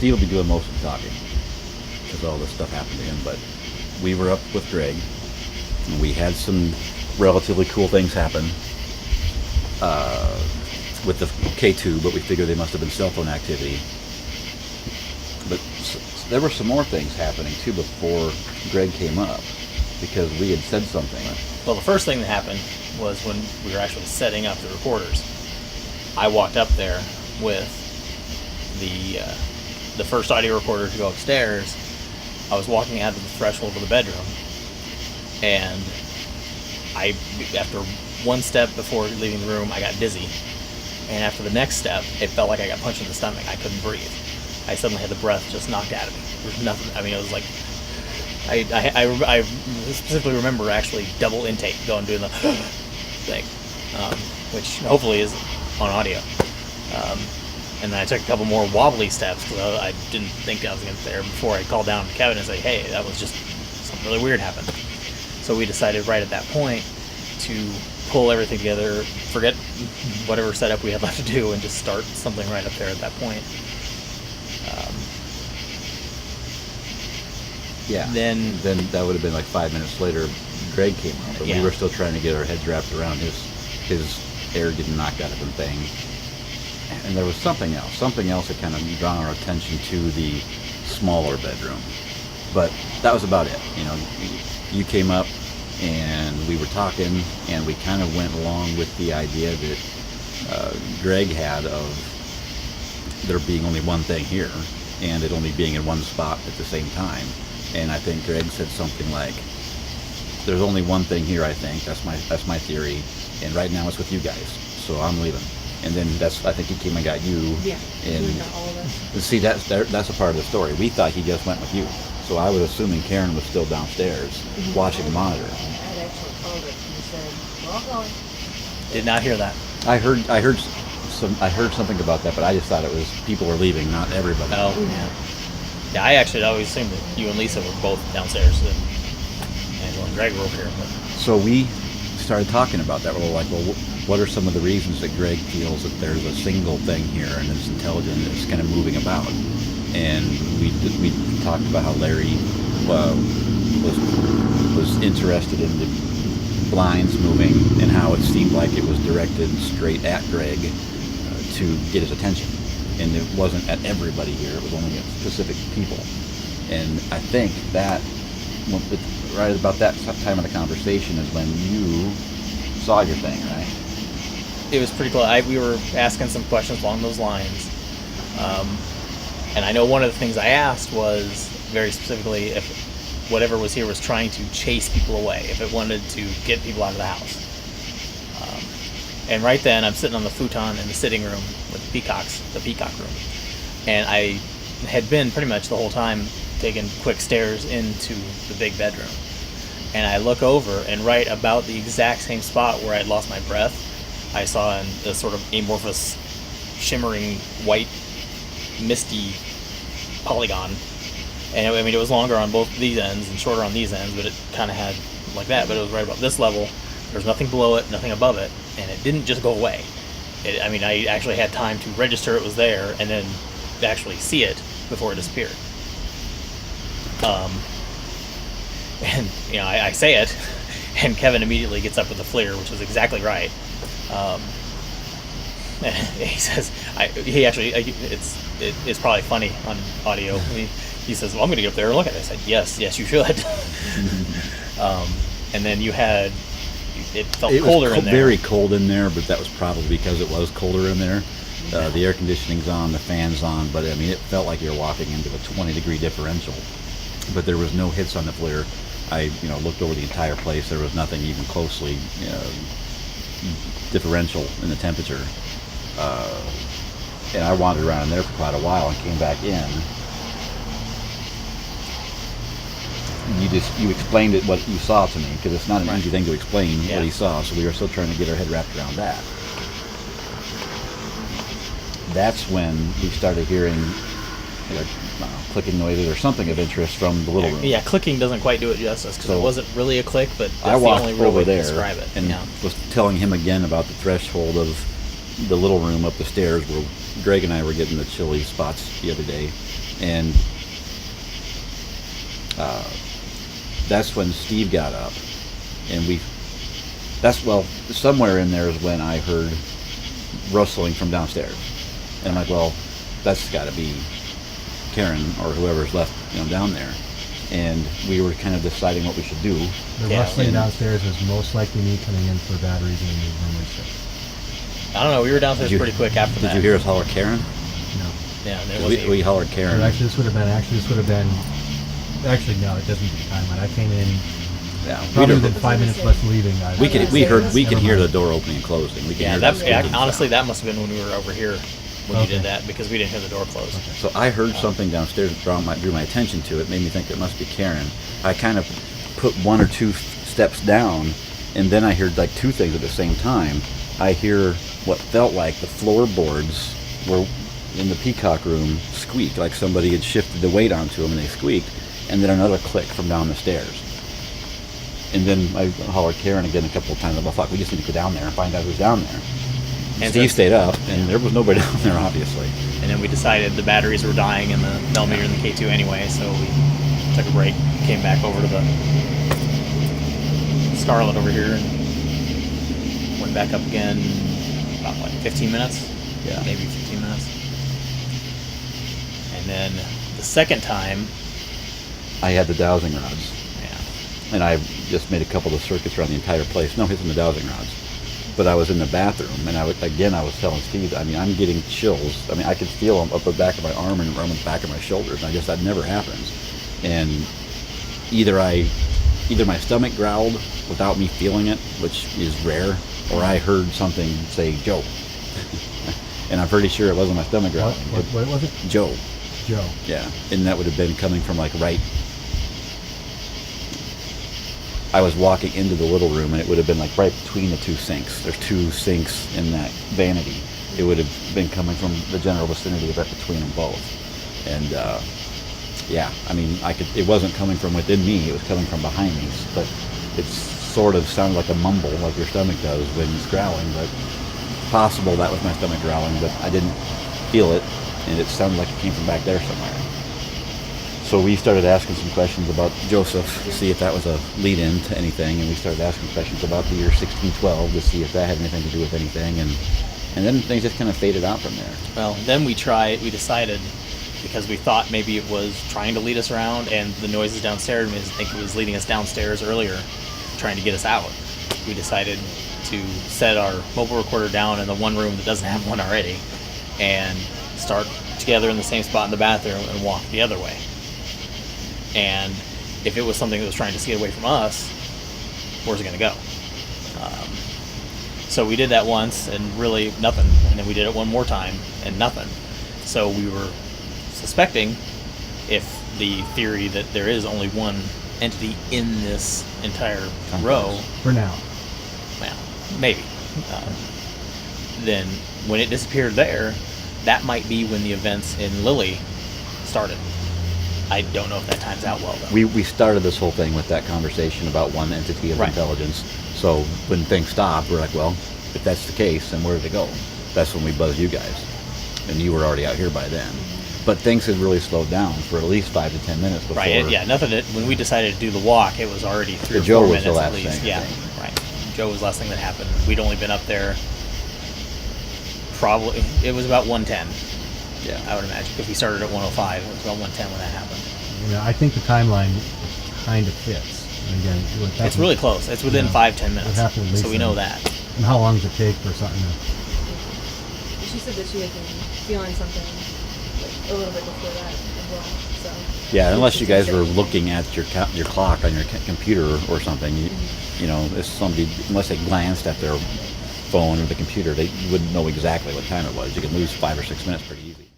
Steve will be doing most of the talking because all this stuff happened to him. But we were up with Greg, and we had some relatively cool things happen with the K2, but we figured they must have been cell phone activity. But there were some more things happening too before Greg came up, because we had said something. Well, the first thing that happened was when we were actually setting up the recorders. I walked up there with the first audio recorder to go upstairs. I was walking out of the threshold of the bedroom, and after one step before leaving the room, I got dizzy. And after the next step, it felt like I got punched in the stomach. I couldn't breathe. I suddenly had the breath just knocked out of me. There was nothing. I mean, it was like I specifically remember actually double intake going doing the thing, which hopefully is on audio. And then I took a couple more wobbly steps because I didn't think I was going to get there before I called down to Kevin and say, hey, that was just something really weird happened. So we decided right at that point to pull everything together, forget whatever setup we had left to do, and just start something right up there at that point. Then that would have been like 5 minutes later. Greg came up, but we were still trying to get our heads wrapped around his air getting knocked out of him thing. And there was something else that kind of drawn our attention to the smaller bedroom. But that was about it. You know, you came up and we were talking, and we kind of went along with the idea that Greg had of there being only one thing here, and it only being in one spot at the same time. And I think Greg said something like, "There's only one thing here. I think that's my theory, and right now it's with you guys. So I'm leaving." And then I think he came and got you. Yeah. And we got all of us. see, that's a part of the story. We thought he just went with you. So I was assuming Karen was still downstairs watching the monitor. I'd actually called it and said, "Well, I'm going." did not hear that. I heard something about that, but I just thought it was people were leaving, not everybody. Oh, yeah. Yeah, I actually always assumed that you and Lisa were both downstairs, and Angela and Greg were over here. But So we started talking about that. We're like, well, what are some of the reasons that Greg feels that there's a single thing here and it's intelligent and it's kind of moving about? And we talked about how Larry was interested in the blinds moving and how it seemed like it was directed straight at Greg to get his attention. And it wasn't at everybody here, it was only at specific people. And I think that, right about that time of the conversation is when you saw your thing, right? it was pretty close. We were asking some questions along those lines. And I know one of the things I asked was very specifically if whatever was here was trying to chase people away, if it wanted to get people out of the house. And right then, I'm sitting on the futon in the sitting room with the peacock room. And I had been pretty much the whole time taking quick stares into the big bedroom. And I look over, and right about the exact same spot where I'd lost my breath, I saw the sort of amorphous, shimmering, white, misty polygon. And I mean, it was longer on both these ends and shorter on these ends, but it kind of had like that. But it was right about this level. There's nothing below it, nothing above it, and it didn't just go away. I actually had time to register it was there and then actually see it before it disappeared. And I say it, and Kevin immediately gets up with a fleer, which is exactly right. And he says, it's probably funny on audio. He says, "Well, I'm going to get up there and look at it." I said, "Yes, you should." And then it felt colder in there. Very cold in there, but that was probably because it was colder in there. The air conditioning's on, the fan's on, but I mean, it felt like you're walking into a 20-degree differential. But there was no hits on the flare. I looked over the entire place. There was nothing even closely differential in the temperature. And I wandered around in there for quite a while and came back in. You explained it, what you saw to me, because it's not an easy thing to explain what he saw, so we were still trying to get our head wrapped around that. That's when we started hearing clicking noises or something of interest from the little room. Yeah, clicking doesn't quite do it justice, because it wasn't really a click, but that's I walked the only real over way there to describe it. and was telling him again about the threshold of the little room up the stairs where Greg and I were getting the chilly spots the other day. And that's when Steve got up, and somewhere in there is when I heard rustling from downstairs, and I'm like, well, that's got to be Karen or whoever's left, down there. And we were kind of deciding what we should do. The rustling downstairs was most likely me coming in for batteries in the room. I don't know. We were downstairs pretty quick after that. Did you hear us holler Karen? No. Yeah, there was we hollered Karen. Actually, this would have been. Actually, no, it doesn't do the timeline. I came in. Yeah, Probably within 5 minutes of us leaving. We can hear the door opening and closing. We can hear honestly, that must have been when we were over here when you did that, because we didn't hear the door close. Okay. So I heard something downstairs that drew my attention to it. Made me think it must be Karen. I kind of put one or two steps down, and then I heard like two things at the same time. I hear what felt like the floorboards were in the Peacock room squeak, like somebody had shifted the weight onto them and they squeaked, and then another click from down the stairs. And then I hollered Karen again a couple of times. Well, fuck, we just need to go down there and find out who's down there. And Steve stayed up, and there was nobody down there, obviously. And then we decided the batteries were dying in the millimeter and the K2 anyway, so we took a break, came back over to the Scarlet over here, and went back up again about, 15 minutes? Yeah. Maybe 15 minutes. And then the second time... I had the dowsing rods. Yeah. And I just made a couple of circuits around the entire place. No hits in the dowsing rods. But I was in the bathroom, and I was telling Steve, I'm getting chills. I could feel them up the back of my arm and around the back of my shoulders, and that never happens. And either my stomach growled without me feeling it, which is rare, or I heard something say, Joe. And I'm pretty sure it wasn't my stomach growling. What was it? Joe. Joe. Yeah, and that would have been coming from right... I was walking into the little room, and it would have been right between the two sinks. There's two sinks in that vanity. It would have been coming from the general vicinity of right between them both. And it wasn't coming from within me. It was coming from behind me. But it sort of sounded like a mumble, like your stomach does when it's growling. But possible that was my stomach growling, but I didn't feel it, and it sounded like it came from back there somewhere. So we started asking some questions about Joseph to see if that was a lead-in to anything, and we started asking questions about the year 1612 to see if that had anything to do with anything, and then things just kind of faded out from there. Well, then we decided, because we thought maybe it was trying to lead us around, and the noises downstairs made us think it was leading us downstairs earlier, trying to get us out. We decided to set our mobile recorder down in the one room that doesn't have one already, and start together in the same spot in the bathroom and walk the other way. And if it was something that was trying to get away from us, where's it going to go? So we did that once, and really nothing. And then we did it one more time, and nothing. So we were suspecting, if the theory that there is only one entity in this entire row... For now. Well, maybe. Then when it disappeared there, that might be when the events in Lily started. I don't know if that times out well, though. We started this whole thing with that conversation about one entity of intelligence. So when things stopped, we're like, well, if that's the case, then where did it go? That's when we buzzed you guys. And you were already out here by then. But things had really slowed down for at least 5 to 10 minutes before. Right, nothing. When we decided to do the walk, it was already 3 or 4 Joe was minutes the last at least. thing, Yeah, right. Joe was the last thing that happened. We'd only been up there probably, it was about 1:10. Yeah, I would imagine. If we started at 1:05, it was about 1:10 when that happened. I think the timeline kind of fits. And again, it's really close. It's within 5-10 minutes. So we know that. And how long does it take for something to... She said that she had been feeling something a little bit before that as well. So yeah, unless you guys were looking at your clock on your computer or something, unless they glanced at their phone or the computer, you wouldn't know exactly what time it was. You could lose 5 or 6 minutes pretty easy.